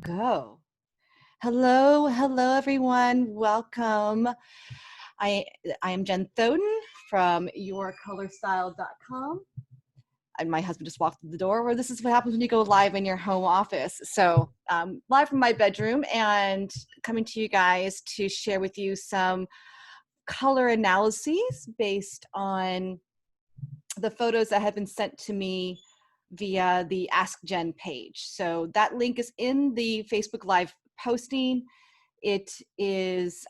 Go. Hello, hello everyone. Welcome. I I am Jen Thoden from yourcolorstyle.com. And my husband just walked through the door where this is what happens when you go live in your home office. So live from my bedroom and coming to you guys to share with you some color analyses based on the photos that have been sent to me via the Ask Jen page. So that link is in the Facebook Live posting. It is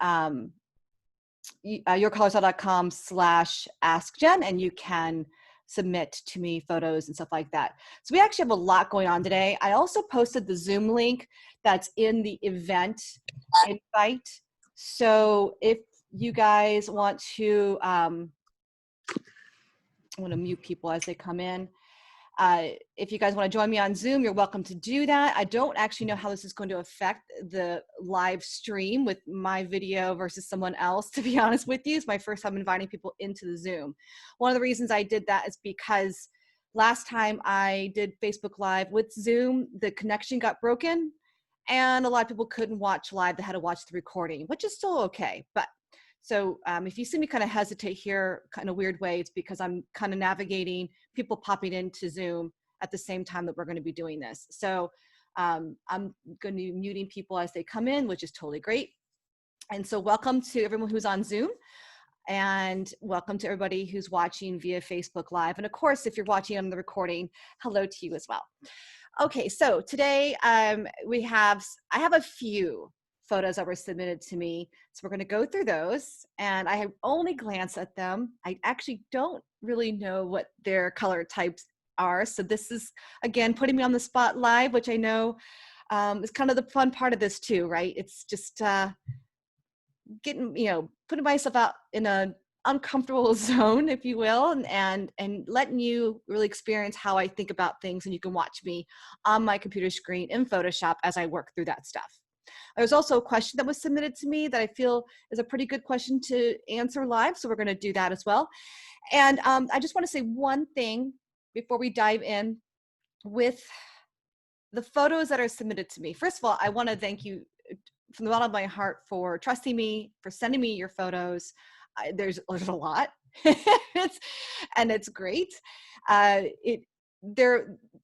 yourcolorstyle.com/askjen, and you can submit to me photos and stuff like that. So we actually have a lot going on today. I also posted the Zoom link that's in the event invite. So if you guys want to, I want to mute people as they come in. If you guys want to join me on Zoom, you're welcome to do that. I don't actually know how this is going to affect the live stream with my video versus someone else, to be honest with you. It's my first time inviting people into the Zoom. One of the reasons I did that is because last time I did Facebook Live with Zoom, the connection got broken and a lot of people couldn't watch live. They had to watch the recording, which is still okay. But so if you see me kind of hesitate here, kind of weird way, it's because I'm kind of navigating people popping into Zoom at the same time that we're going to be doing this. So I'm going to be muting people as they come in, which is totally great. And so welcome to everyone who's on Zoom, and welcome to everybody who's watching via Facebook Live. And of course, if you're watching on the recording, hello to you as well. Okay, so today I have a few photos that were submitted to me. So we're going to go through those, and I have only glanced at them. I actually don't really know what their color types are. So this is, again, putting me on the spot live, which I know is kind of the fun part of this too, right? It's just putting myself out in a uncomfortable zone, if you will, and letting you really experience how I think about things, and you can watch me on my computer screen in Photoshop as I work through that stuff. There's also a question that was submitted to me that I feel is a pretty good question to answer live, so we're going to do that as well. And I just want to say one thing before we dive in with the photos that are submitted to me. First of all, I want to thank you from the bottom of my heart for trusting me, for sending me your photos. There's a lot, and it's great.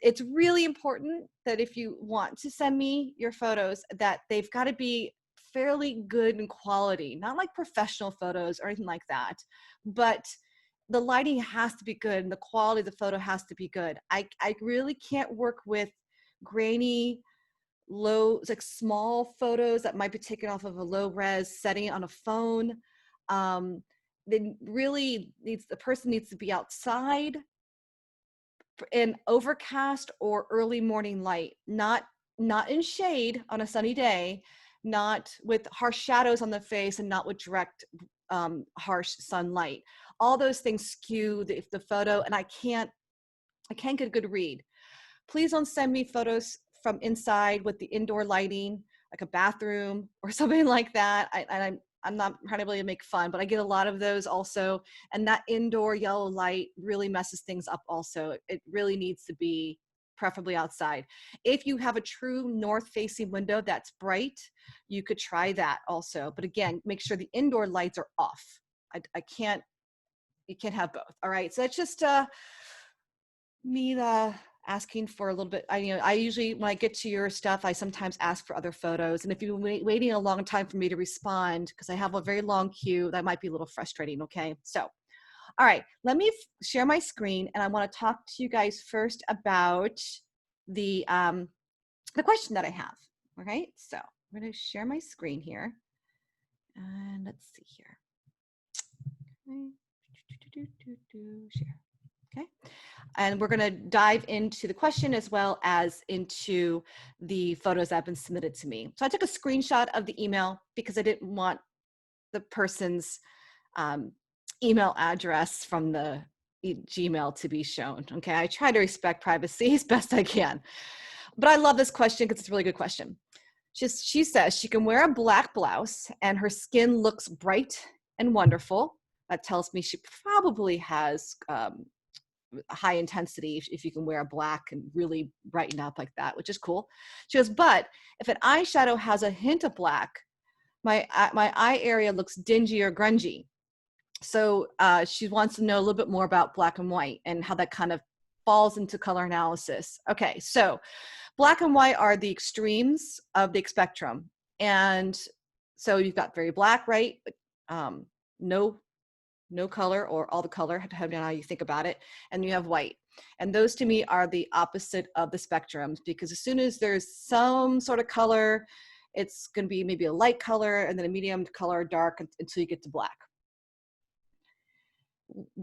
It's really important that if you want to send me your photos, that they've got to be fairly good in quality, not like professional photos or anything like that, but the lighting has to be good and the quality of the photo has to be good. I really can't work with grainy, low, like small photos that might be taken off of a low res setting on a phone. Then really the person needs to be outside in overcast or early morning light, not in shade on a sunny day, not with harsh shadows on the face, and not with direct harsh sunlight. All those things skew the photo, and I can't get a good read. Please don't send me photos from inside with the indoor lighting, like a bathroom or something like that. I'm not trying to really make fun, but I get a lot of those also. And that indoor yellow light really messes things up also. It really needs to be preferably outside. If you have a true north-facing window that's bright, you could try that also. But again, make sure the indoor lights are off. You can't have both. All right, so that's just me asking for a little bit. I usually, when I get to your stuff, I sometimes ask for other photos. And if you've been waiting a long time for me to respond, because I have a very long queue, that might be a little frustrating, okay? So, all right, let me share my screen, and I want to talk to you guys first about the question that I have, all right? So I'm going to share my screen here, and let's see here. Okay. Share. Okay. And we're going to dive into the question as well as into the photos that have been submitted to me. So I took a screenshot of the email because I didn't want the person's email address from the Gmail to be shown. Okay. I try to respect privacy as best I can. But I love this question because it's a really good question. She says she can wear a black blouse and her skin looks bright and wonderful. That tells me she probably has high intensity if you can wear a black and really brighten up like that, which is cool. She goes, but if an eyeshadow has a hint of black, my eye area looks dingy or grungy. So she wants to know a little bit more about black and white and how that kind of falls into color analysis. Okay, so black and white are the extremes of the spectrum. And so you've got very black, right? No color, or all the color, depending on how you think about it. And you have white. And those to me are the opposite of the spectrums, because as soon as there's some sort of color, it's going to be maybe a light color and then a medium color, dark, until you get to black.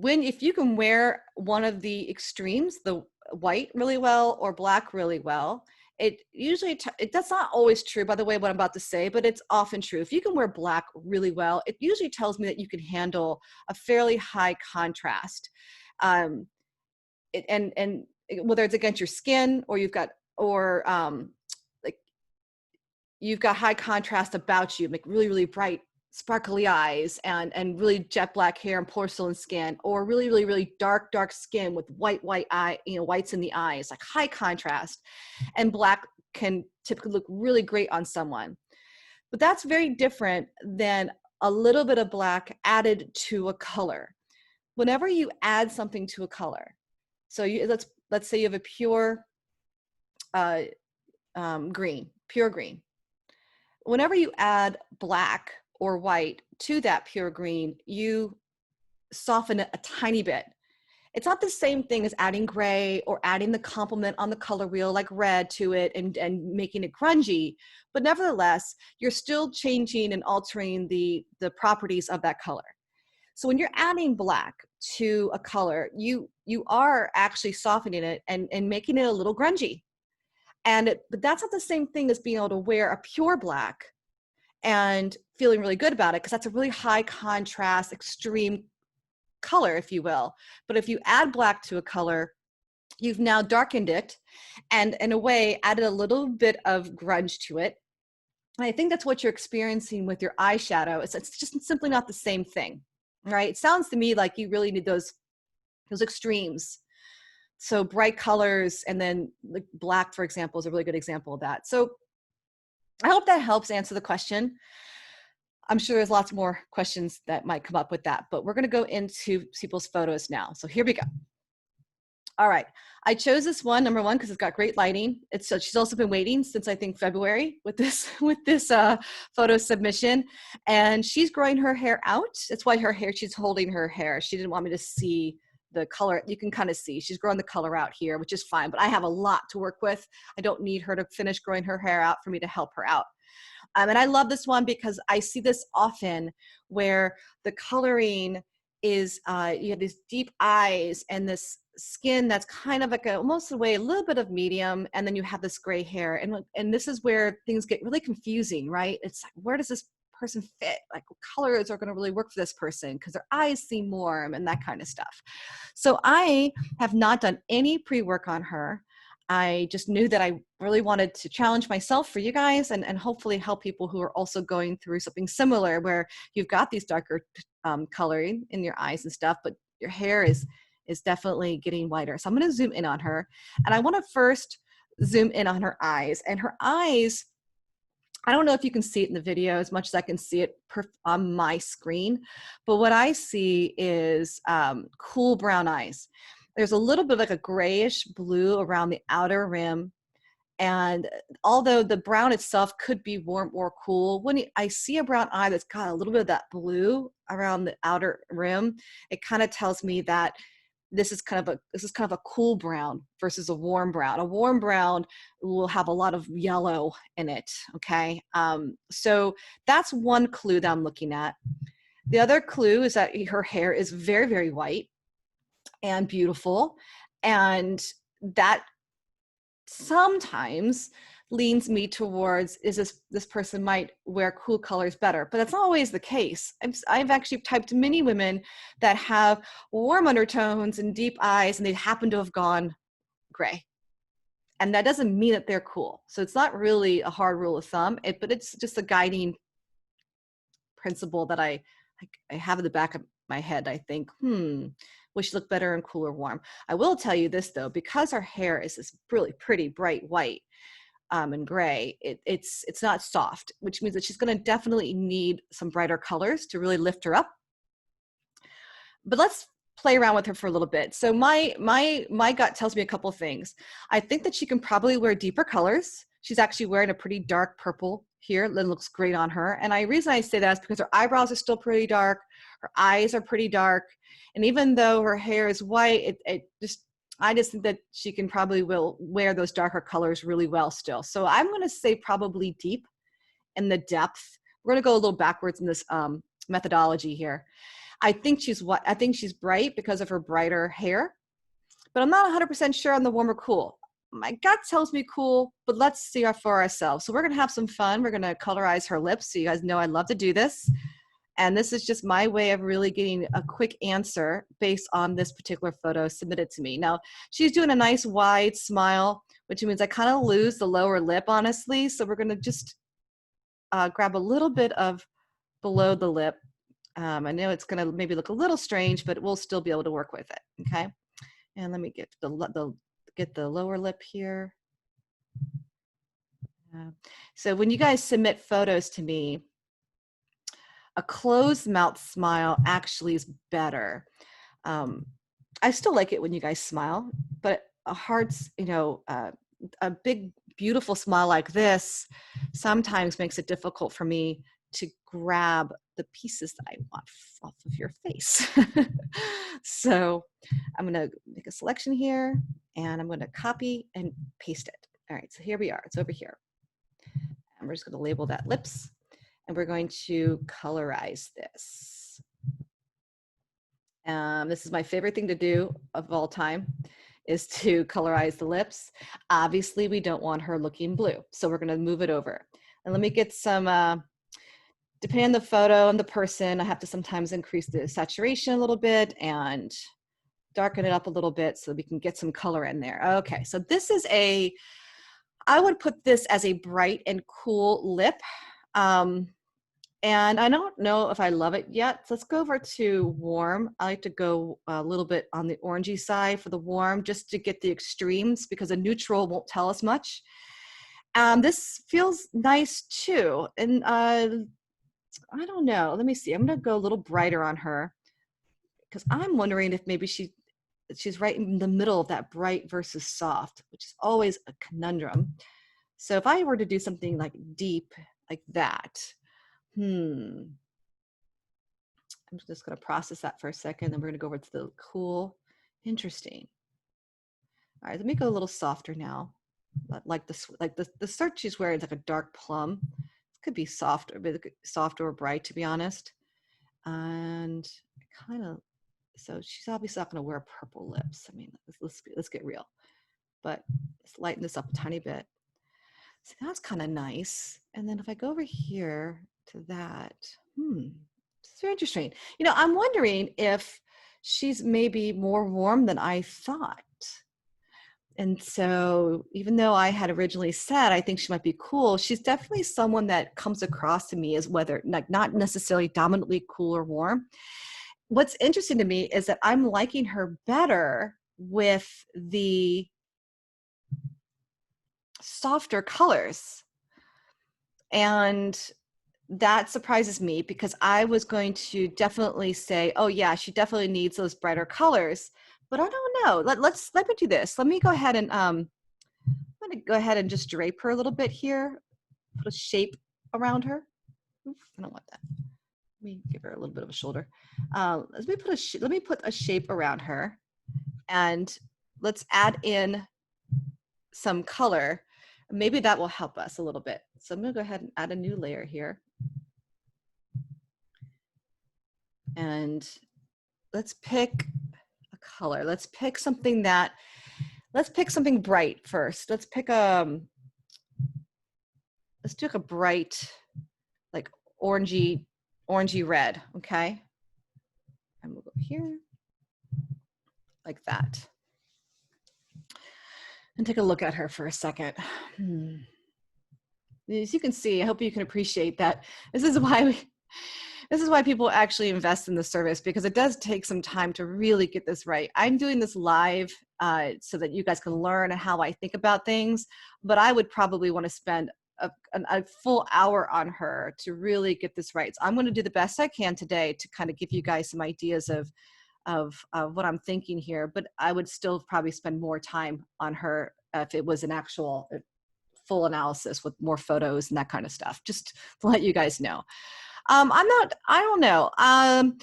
If you can wear one of the extremes, the white really well or black really well, it usually, that's not always true, by the way, what I'm about to say, but it's often true. If you can wear black really well, it usually tells me that you can handle a fairly high contrast. And whether it's against your skin or you've got high contrast about you, like really, really bright, sparkly eyes and really jet black hair and porcelain skin, or really, really, really dark skin with white eye, whites in the eyes, like high contrast. And black can typically look really great on someone. But that's very different than a little bit of black added to a color. Whenever you add something to a color, so let's say you have a pure green, pure green. Whenever you add black or white to that pure green, you soften it a tiny bit. It's not the same thing as adding gray or adding the complement on the color wheel like red to it and making it grungy, but nevertheless, you're still changing and altering the properties of that color. So when you're adding black to a color, you are actually softening it and making it a little grungy. But that's not the same thing as being able to wear a pure black and feeling really good about it, because that's a really high contrast, extreme color, if you will. But if you add black to a color, you've now darkened it and in a way added a little bit of grunge to it. And I think that's what you're experiencing with your eyeshadow. It's just simply not the same thing, right? It sounds to me like you really need those extremes. So bright colors, and then like black, for example, is a really good example of that. So I hope that helps answer the question. I'm sure there's lots more questions that might come up with that, but we're going to go into people's photos now. So here we go. All right. I chose this one, number one, because it's got great lighting. She's also been waiting since I think February with this photo submission, and she's growing her hair out. That's why she's holding her hair. She didn't want me to see the color. You can kind of see she's growing the color out here, which is fine, but I have a lot to work with. I don't need her to finish growing her hair out for me to help her out. And I love this one because I see this often where the coloring is, you have these deep eyes and this skin that's kind of like almost a little bit of medium, and then you have this gray hair. And this is where things get really confusing, right? It's like, where does this person fit? Like, what colors are going to really work for this person because their eyes seem warm and that kind of stuff. So I have not done any pre-work on her. I just knew that I really wanted to challenge myself for you guys and hopefully help people who are also going through something similar, where you've got these darker coloring in your eyes and stuff, but your hair is definitely getting whiter. So I'm going to zoom in on her, and I want to first zoom in on her eyes. And her eyes, I don't know if you can see it in the video as much as I can see it on my screen, but what I see is cool brown eyes. There's a little bit of like a grayish blue around the outer rim. And although the brown itself could be warm or cool, when I see a brown eye that's got a little bit of that blue around the outer rim, it kind of tells me that this is kind of a cool brown versus a warm brown. A warm brown will have a lot of yellow in it, okay? So that's one clue that I'm looking at. The other clue is that her hair is very, very white and beautiful, and that sometimes leans me towards this person might wear cool colors better, but that's not always the case. I've actually typed many women that have warm undertones and deep eyes, and they happen to have gone gray, and that doesn't mean that they're cool. So it's not really a hard rule of thumb, but it's just a guiding principle that I have in the back of my head. I think, will she look better in cool or warm? I will tell you this though, because her hair is this really pretty bright white and gray, it's not soft, which means that she's going to definitely need some brighter colors to really lift her up. But let's play around with her for a little bit. So my gut tells me a couple of things. I think that she can probably wear deeper colors. She's actually wearing a pretty dark purple here that looks great on her. And the reason I say that is because her eyebrows are still pretty dark, her eyes are pretty dark, and even though her hair is white, I just think that she can probably will wear those darker colors really well still. So I'm going to say probably deep in the depth. We're going to go a little backwards in this methodology here. I think she's bright because of her brighter hair, but I'm not 100% sure on the warm or cool. My gut tells me cool, but let's see for ourselves. So we're going to have some fun. We're going to colorize her lips. So you guys know I love to do this. And this is just my way of really getting a quick answer based on this particular photo submitted to me. Now, she's doing a nice wide smile, which means I kind of lose the lower lip, honestly. So we're going to just grab a little bit of below the lip. I know it's going to maybe look a little strange, but we'll still be able to work with it, okay? And let me get the lower lip here. So when you guys submit photos to me, a closed mouth smile actually is better. I still like it when you guys smile, but a hard, a big, beautiful smile like this sometimes makes it difficult for me to grab the pieces that I want off of your face. So I'm going to make a selection here and I'm going to copy and paste it. All right, so here we are. It's over here. And we're just going to label that lips and we're going to colorize this. This is my favorite thing to do of all time, is to colorize the lips. Obviously, we don't want her looking blue, so we're going to move it over. And let me get some, depending on the photo and the person, I have to sometimes increase the saturation a little bit and darken it up a little bit so we can get some color in there. Okay, so this is I would put this as a bright and cool lip. And I don't know if I love it yet. So let's go over to warm. I like to go a little bit on the orangey side for the warm, just to get the extremes, because a neutral won't tell us much. This feels nice too. And I don't know. Let me see. I'm going to go a little brighter on her because I'm wondering if maybe she's right in the middle of that bright versus soft, which is always a conundrum. So if I were to do something like deep like that, I'm just going to process that for a second. Then we're going to go over to the cool. Interesting. All right, let me go a little softer now. Like the shirt she's wearing is like a dark plum. It could be soft, a bit soft or bright, to be honest. And so she's obviously not going to wear purple lips. I mean, let's get real. But let's lighten this up a tiny bit. So that's kind of nice. And then if I go over here to that, it's very interesting. I'm wondering if she's maybe more warm than I thought. And so even though I had originally said I think she might be cool, she's definitely someone that comes across to me as whether not necessarily dominantly cool or warm. What's interesting to me is that I'm liking her better with the softer colors. And that surprises me because I was going to definitely say, oh yeah, she definitely needs those brighter colors, but I don't know. Let me do this. Let me go ahead and I'm going to go ahead and just drape her a little bit here, put a shape around her. Oof, I don't want that. Let me give her a little bit of a shoulder. Let me put a shape around her, and let's add in some color. Maybe that will help us a little bit. So I'm going to go ahead and add a new layer here. And let's pick a color. Let's pick something bright first. Let's pick let's do a bright, like orangey red, okay? And we'll go here, like that. And take a look at her for a second. As you can see, I hope you can appreciate that. This is why This is why people actually invest in the service, because it does take some time to really get this right. I'm doing this live so that you guys can learn how I think about things, but I would probably want to spend a full hour on her to really get this right. So I'm going to do the best I can today to kind of give you guys some ideas of what I'm thinking here, but I would still probably spend more time on her if it was an actual full analysis with more photos and that kind of stuff, just to let you guys know. I don't know. I'm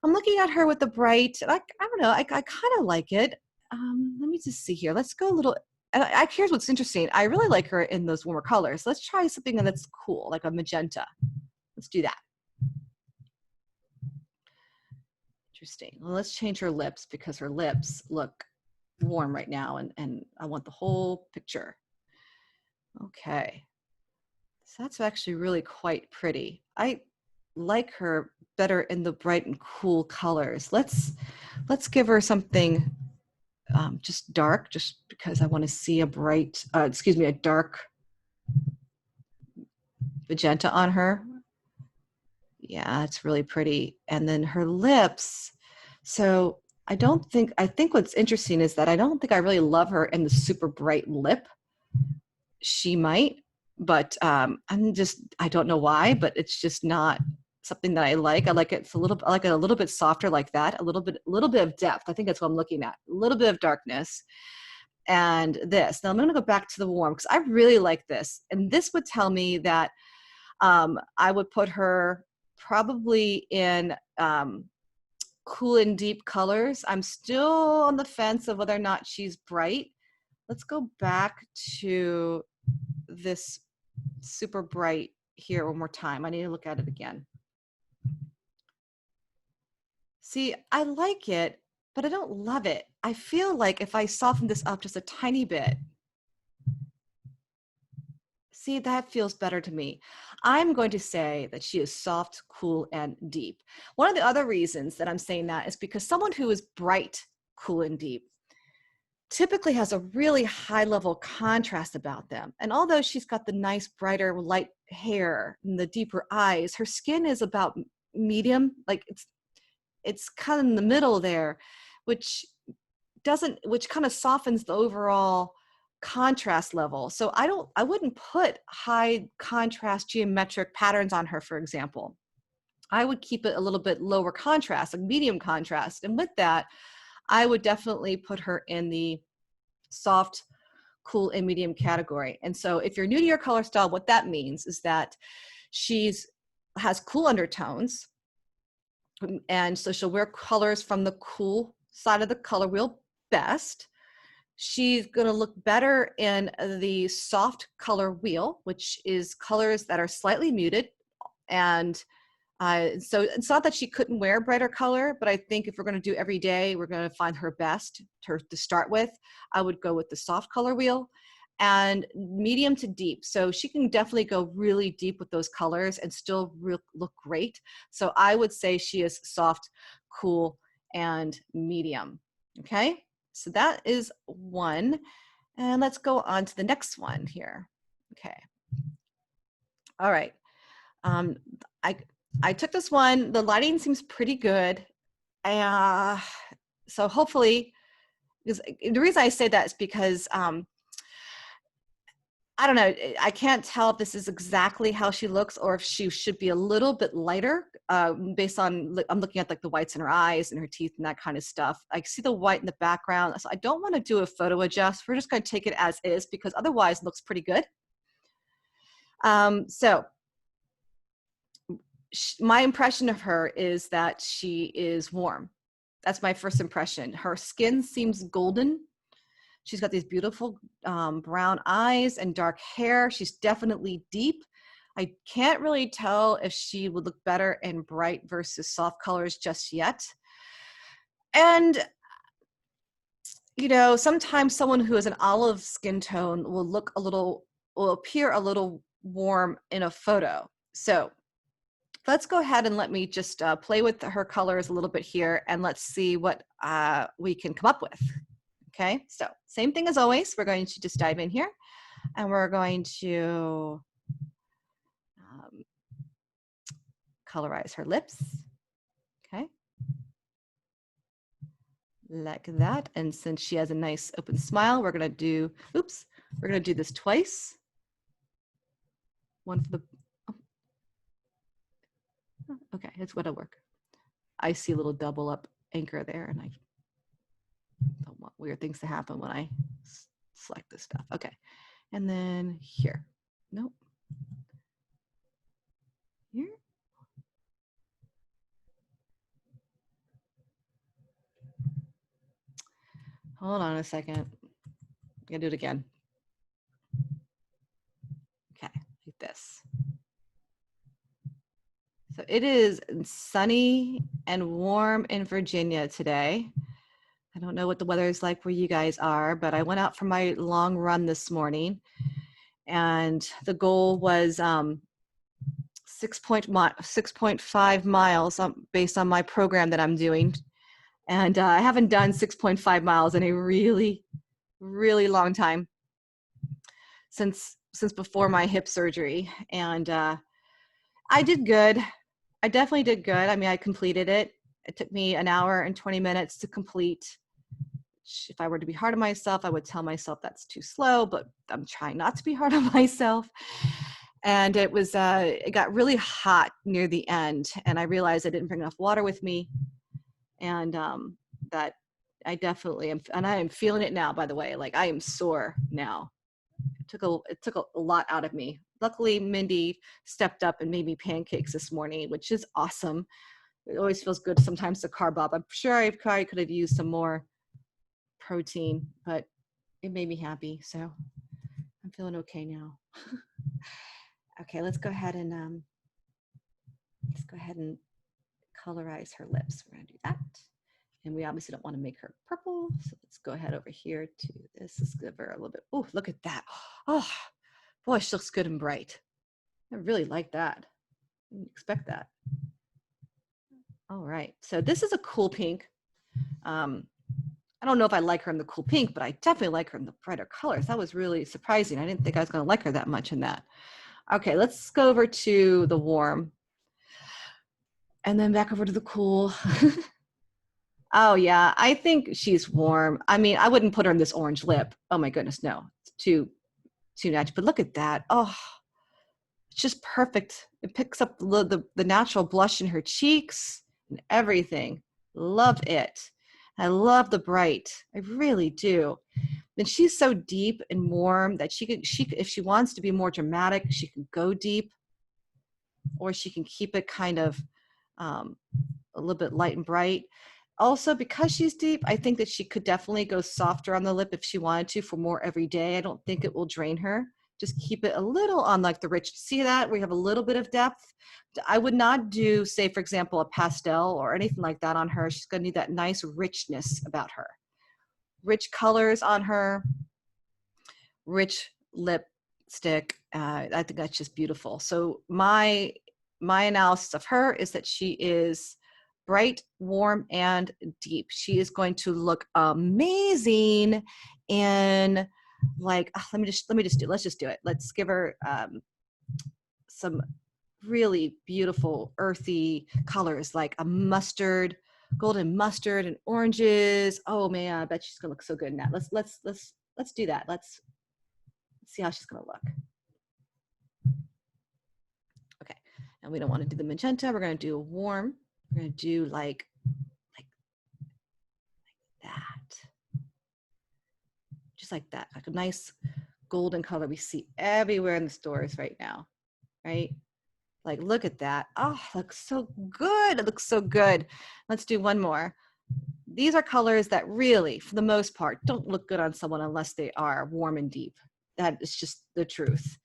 looking at her with the bright, I don't know, I kind of like it. Let me just see here. Let's go a little, and here's what's interesting. I really like her in those warmer colors. Let's try something that's cool, like a magenta. Let's do that. Interesting. Well, let's change her lips because her lips look warm right now, and I want the whole picture. Okay. So that's actually really quite pretty. I like her better in the bright and cool colors. Let's give her something just dark, just because I want to see a bright, a dark magenta on her. Yeah, it's really pretty. And then her lips. So I think what's interesting is that I don't think I really love her in the super bright lip. She might, but I don't know why, but it's just not something that I like. I like it a little bit softer like that, a little bit of depth. I think that's what I'm looking at. A little bit of darkness. And this. Now I'm going to go back to the warm because I really like this. And this would tell me that I would put her probably in cool and deep colors. I'm still on the fence of whether or not she's bright. Let's go back to this super bright here one more time. I need to look at it again. See, I like it, but I don't love it. I feel like if I soften this up just a tiny bit, see, that feels better to me. I'm going to say that she is soft, cool, and deep. One of the other reasons that I'm saying that is because someone who is bright, cool, and deep typically has a really high level contrast about them. And although she's got the nice, brighter, light hair and the deeper eyes, her skin is about medium, like it's kind of in the middle there, which kind of softens the overall contrast level. So I wouldn't put high contrast geometric patterns on her, for example. I would keep it a little bit lower contrast, like medium contrast. And with that, I would definitely put her in the soft, cool, and medium category. And so if you're new to your color style, what that means is that has cool undertones. And so she'll wear colors from the cool side of the color wheel best. She's going to look better in the soft color wheel, which is colors that are slightly muted. And so it's not that she couldn't wear brighter color, but I think if we're going to do every day, we're going to find her best to start with. I would go with the soft color wheel and medium to deep. So she can definitely go really deep with those colors and still look great. So I would say she is soft, cool, and medium. Okay, so that is one. And let's go on to the next one here. Okay. All right. I took this one. The lighting seems pretty good. So hopefully, because the reason I say that is because I don't know, I can't tell if this is exactly how she looks or if she should be a little bit lighter based on, I'm looking at like the whites in her eyes and her teeth and that kind of stuff. I see the white in the background. So I don't want to do a photo adjust. We're just going to take it as is because otherwise it looks pretty good. So my impression of her is that she is warm. That's my first impression. Her skin seems golden. She's got these beautiful brown eyes and dark hair. She's definitely deep. I can't really tell if she would look better in bright versus soft colors just yet. And, you know, sometimes someone who has an olive skin tone will appear a little warm in a photo. So let's go ahead and let me just play with her colors a little bit here and let's see what we can come up with. Okay, so same thing as always. We're going to just dive in here and we're going to colorize her lips. Okay. Like that. And since she has a nice open smile, we're going to do, oops, we're going to do this twice. One for the, oh, okay, it's going to work. I see a little double up anchor there, and I don't want weird things to happen when I select this stuff. Okay. And then here. Nope. Here. Hold on a second. I'm gonna do it again. Okay, like this. So it is sunny and warm in Virginia today. I don't know what the weather is like where you guys are, but I went out for my long run this morning, and the goal was 6.5 miles based on my program that I'm doing. And I haven't done 6.5 miles in a really, really long time, since before my hip surgery. And I did good. I definitely did good. I mean, I completed it. It took me an hour and 20 minutes to complete. If I were to be hard on myself, I would tell myself that's too slow, but I'm trying not to be hard on myself. And it was, it got really hot near the end, and I realized I didn't bring enough water with me. And that I definitely am, and I am feeling it now, by the way. Like, I am sore now. It took a lot out of me. Luckily, Mindy stepped up and made me pancakes this morning, which is awesome. It always feels good sometimes to carb up. I'm sure I probably could have used some more protein, but it made me happy. So I'm feeling okay now. Okay, let's go ahead and colorize her lips. We're gonna do that. And we obviously don't want to make her purple. So let's go ahead over here to this. Let's give her a little bit. Oh, look at that. Oh, boy, she looks good and bright. I really like that. I didn't expect that. All right. So this is a cool pink. I don't know if I like her in the cool pink, but I definitely like her in the brighter colors. That was really surprising. I didn't think I was going to like her that much in that. Okay, let's go over to the warm. And then back over to the cool. Oh yeah, I think she's warm. I mean, I wouldn't put her in this orange lip. Oh my goodness, no. It's too natural. But look at that. Oh, it's just perfect. It picks up the natural blush in her cheeks and everything. Love it. I love the bright. I really do. And she's so deep and warm that she could, if she wants to be more dramatic, she can go deep, or she can keep it kind of a little bit light and bright. Also, because she's deep, I think that she could definitely go softer on the lip if she wanted to for more every day. I don't think it will drain her. Just keep it a little on like the rich. See that? We have a little bit of depth. I would not do, say, for example, a pastel or anything like that on her. She's going to need that nice richness about her. Rich colors on her, rich lipstick. I think that's just beautiful. So my analysis of her is that she is bright, warm, and deep. She is going to look amazing in, like, let's just do it. Let's give her some really beautiful earthy colors, like a mustard, golden mustard, and oranges. Oh man, I bet she's gonna look so good in that. Let's do that. Let's see how she's gonna look. Okay, and we don't want to do the magenta. We're gonna do a warm. We're gonna do like that, just like that, like a nice golden color we see everywhere in the stores right now, right? Like, look at that. Oh, it looks so good. It looks so good. Let's do one more. These are colors that really, for the most part, don't look good on someone unless they are warm and deep. That is just the truth.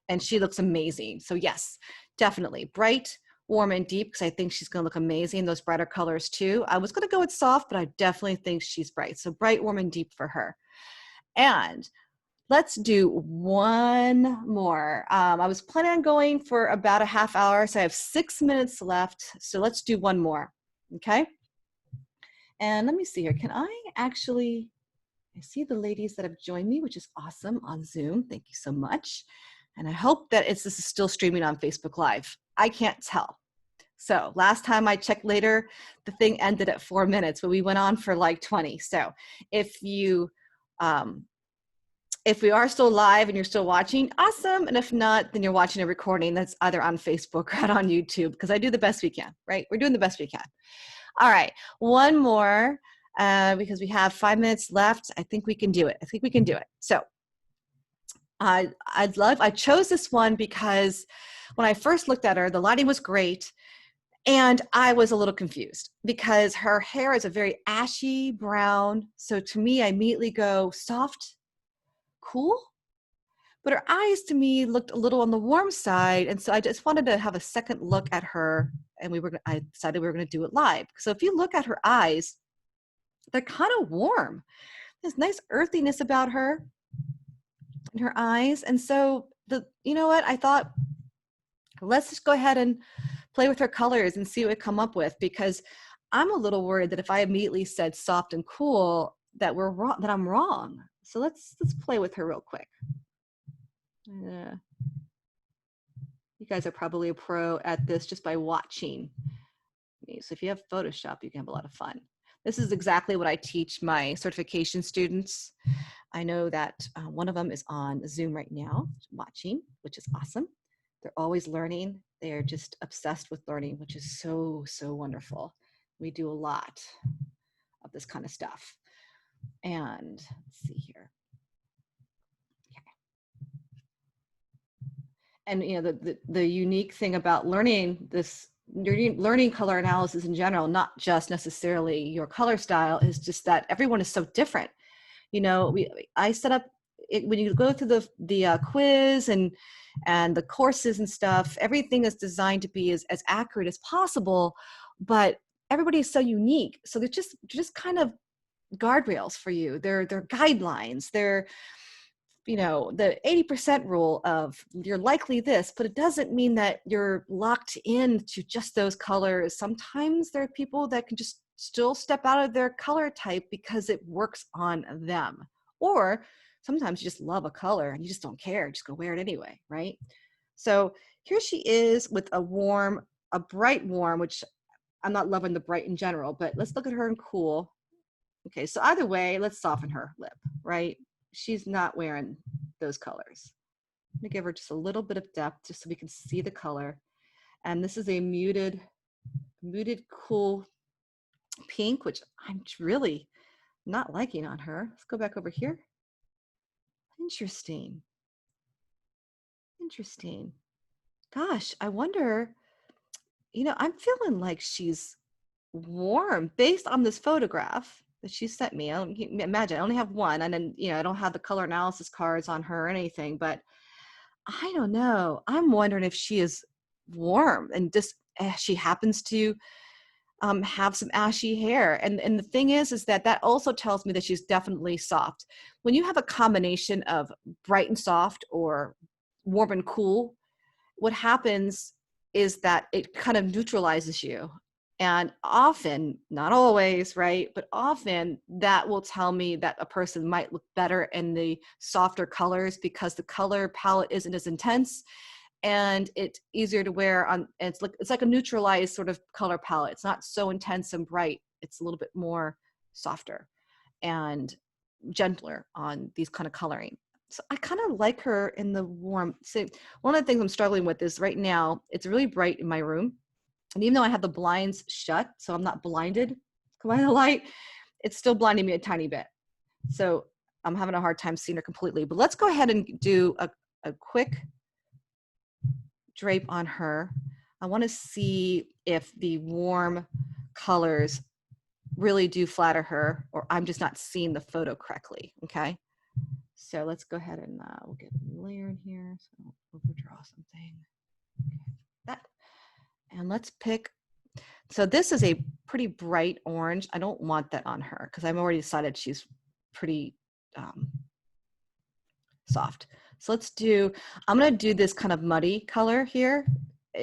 And she looks amazing. So yes, definitely bright, warm, and deep, because I think she's going to look amazing. Those brighter colors too. I was going to go with soft, but I definitely think she's bright. So bright, warm, and deep for her. And let's do one more. I was planning on going for about a half hour, so I have 6 minutes left. So let's do one more, okay? And let me see here. Can I actually, I see the ladies that have joined me, which is awesome, on Zoom. Thank you so much. And I hope that this is still streaming on Facebook Live. I can't tell. So last time I checked later, the thing ended at 4 minutes, but we went on for like 20. So if you, if we are still live and you're still watching, awesome. And if not, then you're watching a recording that's either on Facebook or on YouTube, because I do the best we can, right? We're doing the best we can. All right, one more, because we have 5 minutes left. I think we can do it. I think we can do it. So I chose this one because when I first looked at her, the lighting was great. And I was a little confused because her hair is a very ashy brown. So to me, I immediately go soft, cool. But her eyes to me looked a little on the warm side. And so I just wanted to have a second look at her. And I decided we were going to do it live. So if you look at her eyes, they're kind of warm. There's nice earthiness about her in her eyes. And so you know what? I thought, let's just go ahead and play with her colors and see what we come up with, because I'm a little worried that if I immediately said soft and cool, that we're wrong, that I'm wrong. So let's play with her real quick. You guys are probably a pro at this just by watching me. So if you have Photoshop, you can have a lot of fun. This is exactly what I teach my certification students. I know that one of them is on Zoom right now watching, which is awesome. They're always learning. They're just obsessed with learning, which is so, so wonderful. We do a lot of this kind of stuff. And let's see here. Okay. And you know, the unique thing about learning this, learning color analysis in general, not just necessarily your color style, is just that everyone is so different. You know, I set up it when you go through the quiz and the courses and stuff. Everything is designed to be as accurate as possible, but everybody is so unique. So they're just kind of guardrails for you. They're guidelines. They're, you know, the 80% rule of you're likely this, but it doesn't mean that you're locked into just those colors. Sometimes there are people that can just still step out of their color type because it works on them. Or sometimes you just love a color and you just don't care, just go wear it anyway, right? So here she is with a bright warm, which I'm not loving the bright in general, but let's look at her in cool. Okay, so either way, let's soften her lip, right? She's not wearing those colors. I'm gonna give her just a little bit of depth just so we can see the color. And this is a muted, cool pink, which I'm really not liking on her. Let's go back over here. Interesting. Interesting. Gosh, I wonder, you know, I'm feeling like she's warm based on this photograph that she sent me. I don't imagine I only have one, and then, you know, I don't have the color analysis cards on her or anything, but I don't know. I'm wondering if she is warm and just she happens to have some ashy hair. And the thing is that also tells me that she's definitely soft. When you have a combination of bright and soft or warm and cool, what happens is that it kind of neutralizes you. And often, not always, right? But often that will tell me that a person might look better in the softer colors because the color palette isn't as intense and it's easier to wear on. It's like a neutralized sort of color palette. It's not so intense and bright. It's a little bit more softer and gentler on these kind of coloring. So I kind of like her in the warm. So one of the things I'm struggling with is right now, it's really bright in my room. And even though I have the blinds shut, so I'm not blinded by the light, it's still blinding me a tiny bit. So I'm having a hard time seeing her completely. But let's go ahead and do a quick drape on her. I want to see if the warm colors really do flatter her, or I'm just not seeing the photo correctly, okay? So let's go ahead and we'll get a new layer in here. So I'll overdraw something. Okay. That. And let's pick, so this is a pretty bright orange. I don't want that on her because I've already decided she's pretty soft. So I'm gonna do this kind of muddy color here,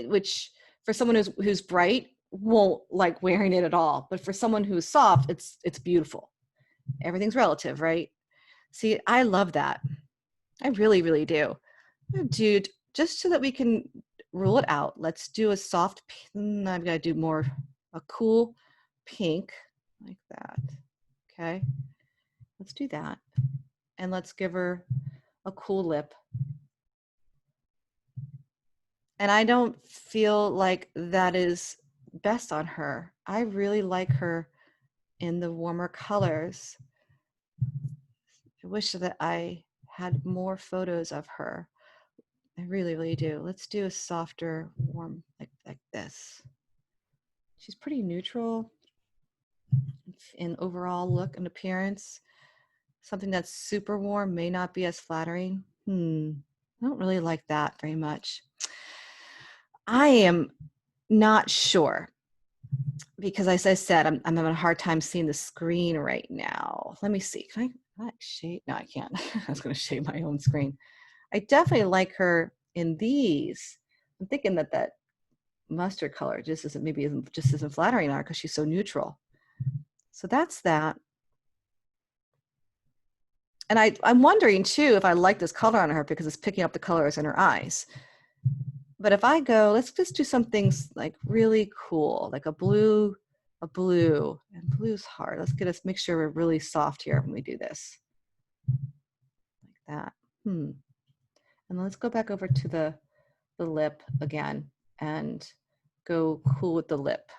which for someone who's bright won't like wearing it at all. But for someone who's soft, it's beautiful. Everything's relative, right? See, I love that. I really, really do. Dude, just so that we can rule it out. Let's do a soft, I've got to do more, a cool pink like that. Okay, let's do that. And let's give her a cool lip. And I don't feel like that is best on her. I really like her in the warmer colors. I wish that I had more photos of her. I really, really do. Let's do a softer, warm, like this. She's pretty neutral in overall look and appearance. Something that's super warm may not be as flattering. I don't really like that very much. I am not sure because, as I said, I'm having a hard time seeing the screen right now. Let me see. Can I shade? No, I can't. I was going to shade my own screen. I definitely like her in these. I'm thinking that that mustard color just isn't flattering on her because she's so neutral. So that's that. And I'm wondering too if I like this color on her because it's picking up the colors in her eyes. But if I go, let's just do some things like really cool, like a blue, and blue's hard. Make sure we're really soft here when we do this. Like that. And let's go back over to the lip again and go cool with the lip.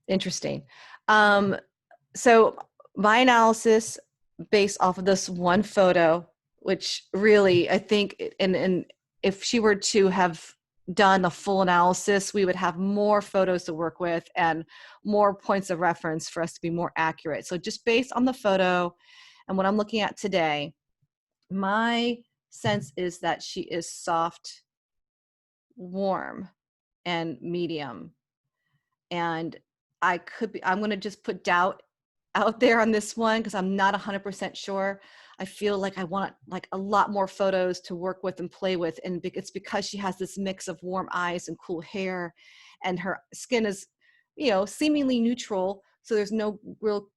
Interesting. So my analysis based off of this one photo, which really I think, and if she were to have done the full analysis, we would have more photos to work with and more points of reference for us to be more accurate. So just based on the photo and what I'm looking at today, my sense is that she is soft, warm, and medium. And I'm going to just put doubt out there on this one because I'm not 100% sure. I feel like I want like a lot more photos to work with and play with. And it's because she has this mix of warm eyes and cool hair, and her skin is, seemingly neutral. So there's no real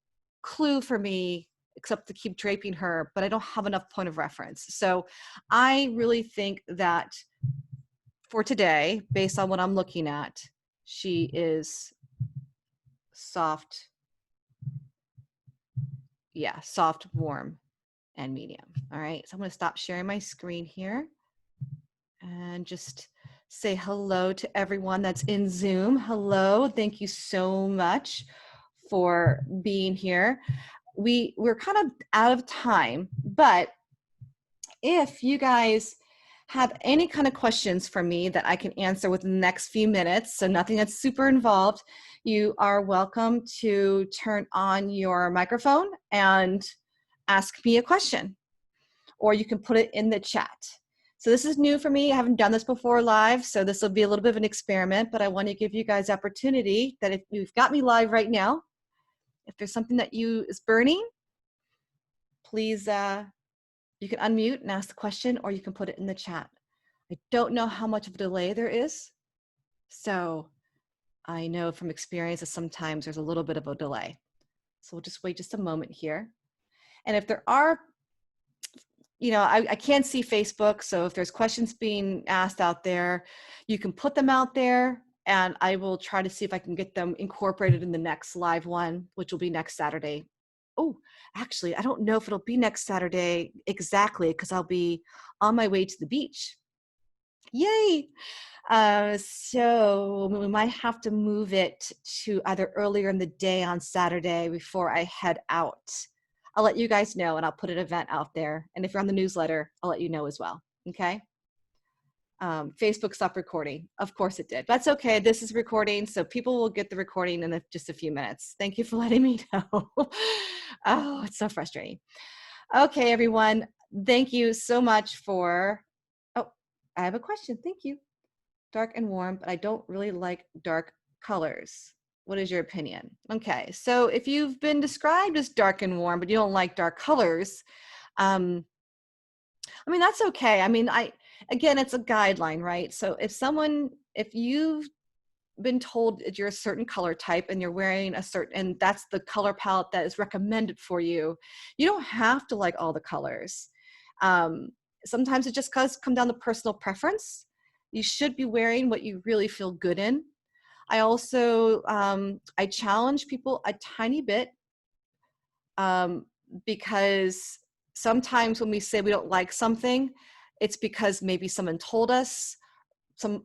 clue for me except to keep draping her, but I don't have enough point of reference. So I really think that for today, based on what I'm looking at, she is soft, soft, warm, and medium. All right, so I'm going to stop sharing my screen here and just say hello to everyone that's in Zoom. Hello, thank you so much for being here. We're kind of out of time, but if you guys have any kind of questions for me that I can answer within the next few minutes, so nothing that's super involved, you are welcome to turn on your microphone and ask me a question, or you can put it in the chat. So this is new for me. I haven't done this before live, so this will be a little bit of an experiment, but I want to give you guys opportunity that if you've got me live right now, if there's something that is burning, please, you can unmute and ask the question, or you can put it in the chat. I don't know how much of a delay there is, so I know from experience that sometimes there's a little bit of a delay. So we'll just wait just a moment here. And if there are, I can't see Facebook, so if there's questions being asked out there, you can put them out there, and I will try to see if I can get them incorporated in the next live one, which will be next Saturday. Oh, actually, I don't know if it'll be next Saturday exactly because I'll be on my way to the beach. Yay! So we might have to move it to either earlier in the day on Saturday before I head out. I'll let you guys know, and I'll put an event out there. And if you're on the newsletter, I'll let you know as well. Okay? Facebook stopped recording. Of course it did. That's okay. This is recording, so people will get the recording in just a few minutes. Thank you for letting me know. Oh, it's so frustrating. Okay, everyone. Thank you so much for, oh, I have a question. Thank you. Dark and warm, but I don't really like dark colors. What is your opinion? Okay, so if you've been described as dark and warm, but you don't like dark colors, that's okay. Again, it's a guideline, right? So if you've been told that you're a certain color type and you're wearing and that's the color palette that is recommended for you, you don't have to like all the colors. Sometimes it just does come down to personal preference. You should be wearing what you really feel good in. I also, I challenge people a tiny bit, because sometimes when we say we don't like something, it's because maybe someone told us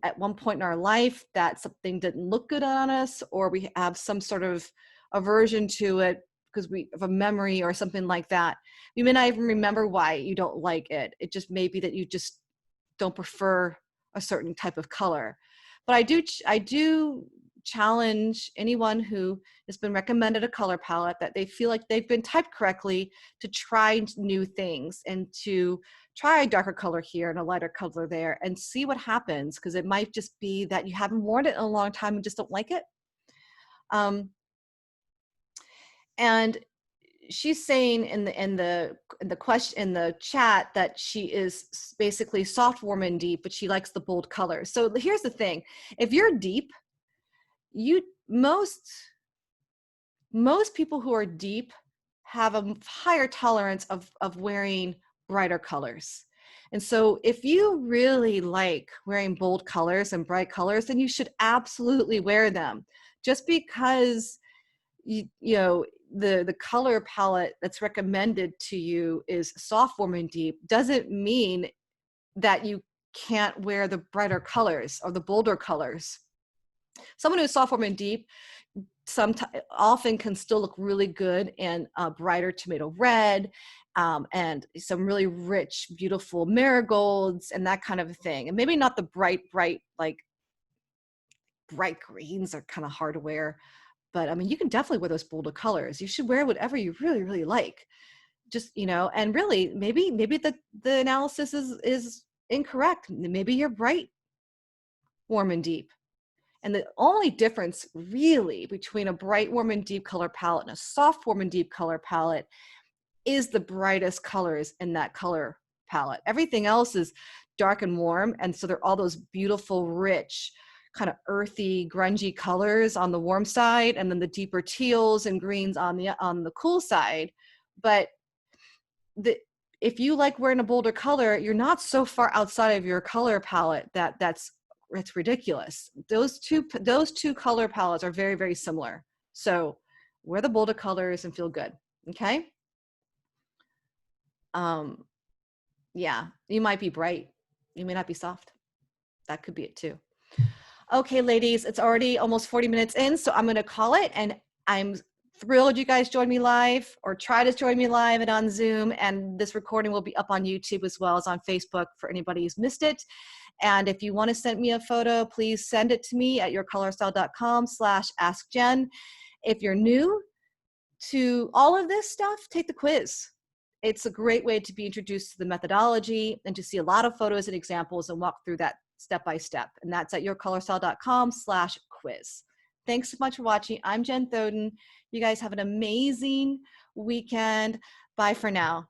at one point in our life that something didn't look good on us, or we have some sort of aversion to it because we have a memory or something like that. You may not even remember why you don't like it. It just may be that you just don't prefer a certain type of color. But I do challenge anyone who has been recommended a color palette that they feel like they've been typed correctly to try new things and to try a darker color here and a lighter color there and see what happens, because it might just be that you haven't worn it in a long time and just don't like it. And she's saying in the question in the chat that she is basically soft, warm, and deep, but she likes the bold colors. So here's the thing: if you're deep, most people who are deep have a higher tolerance of wearing brighter colors. And so if you really like wearing bold colors and bright colors, then you should absolutely wear them. Just because you know the color palette that's recommended to you is soft, warm, and deep doesn't mean that you can't wear the brighter colors or the bolder colors. Someone who's soft, warm, and deep often can still look really good in brighter tomato red, and some really rich, beautiful marigolds and that kind of thing. And maybe not the bright greens are kind of hard to wear. But I mean, you can definitely wear those bolder colors. You should wear whatever you really, really like. Just, and really, maybe the analysis is incorrect. Maybe you're bright, warm, and deep. And the only difference really between a bright, warm, and deep color palette and a soft, warm, and deep color palette is the brightest colors in that color palette. Everything else is dark and warm. And so they're all those beautiful, rich, kind of earthy, grungy colors on the warm side, and then the deeper teals and greens on the cool side. But if you like wearing a bolder color, you're not so far outside of your color palette that's ridiculous. Those two color palettes are very, very similar. So wear the bolder colors and feel good. Okay. Yeah, you might be bright. You may not be soft. That could be it too. Okay, ladies, it's already almost 40 minutes in, so I'm going to call it. And I'm thrilled you guys joined me live, or try to join me live and on Zoom. And this recording will be up on YouTube as well as on Facebook for anybody who's missed it. And if you want to send me a photo, please send it to me at yourcolorstyle.com/askjen. If you're new to all of this stuff, take the quiz. It's a great way to be introduced to the methodology and to see a lot of photos and examples and walk through that step by step. And that's at yourcolorstyle.com/quiz. Thanks so much for watching. I'm Jen Thoden. You guys have an amazing weekend. Bye for now.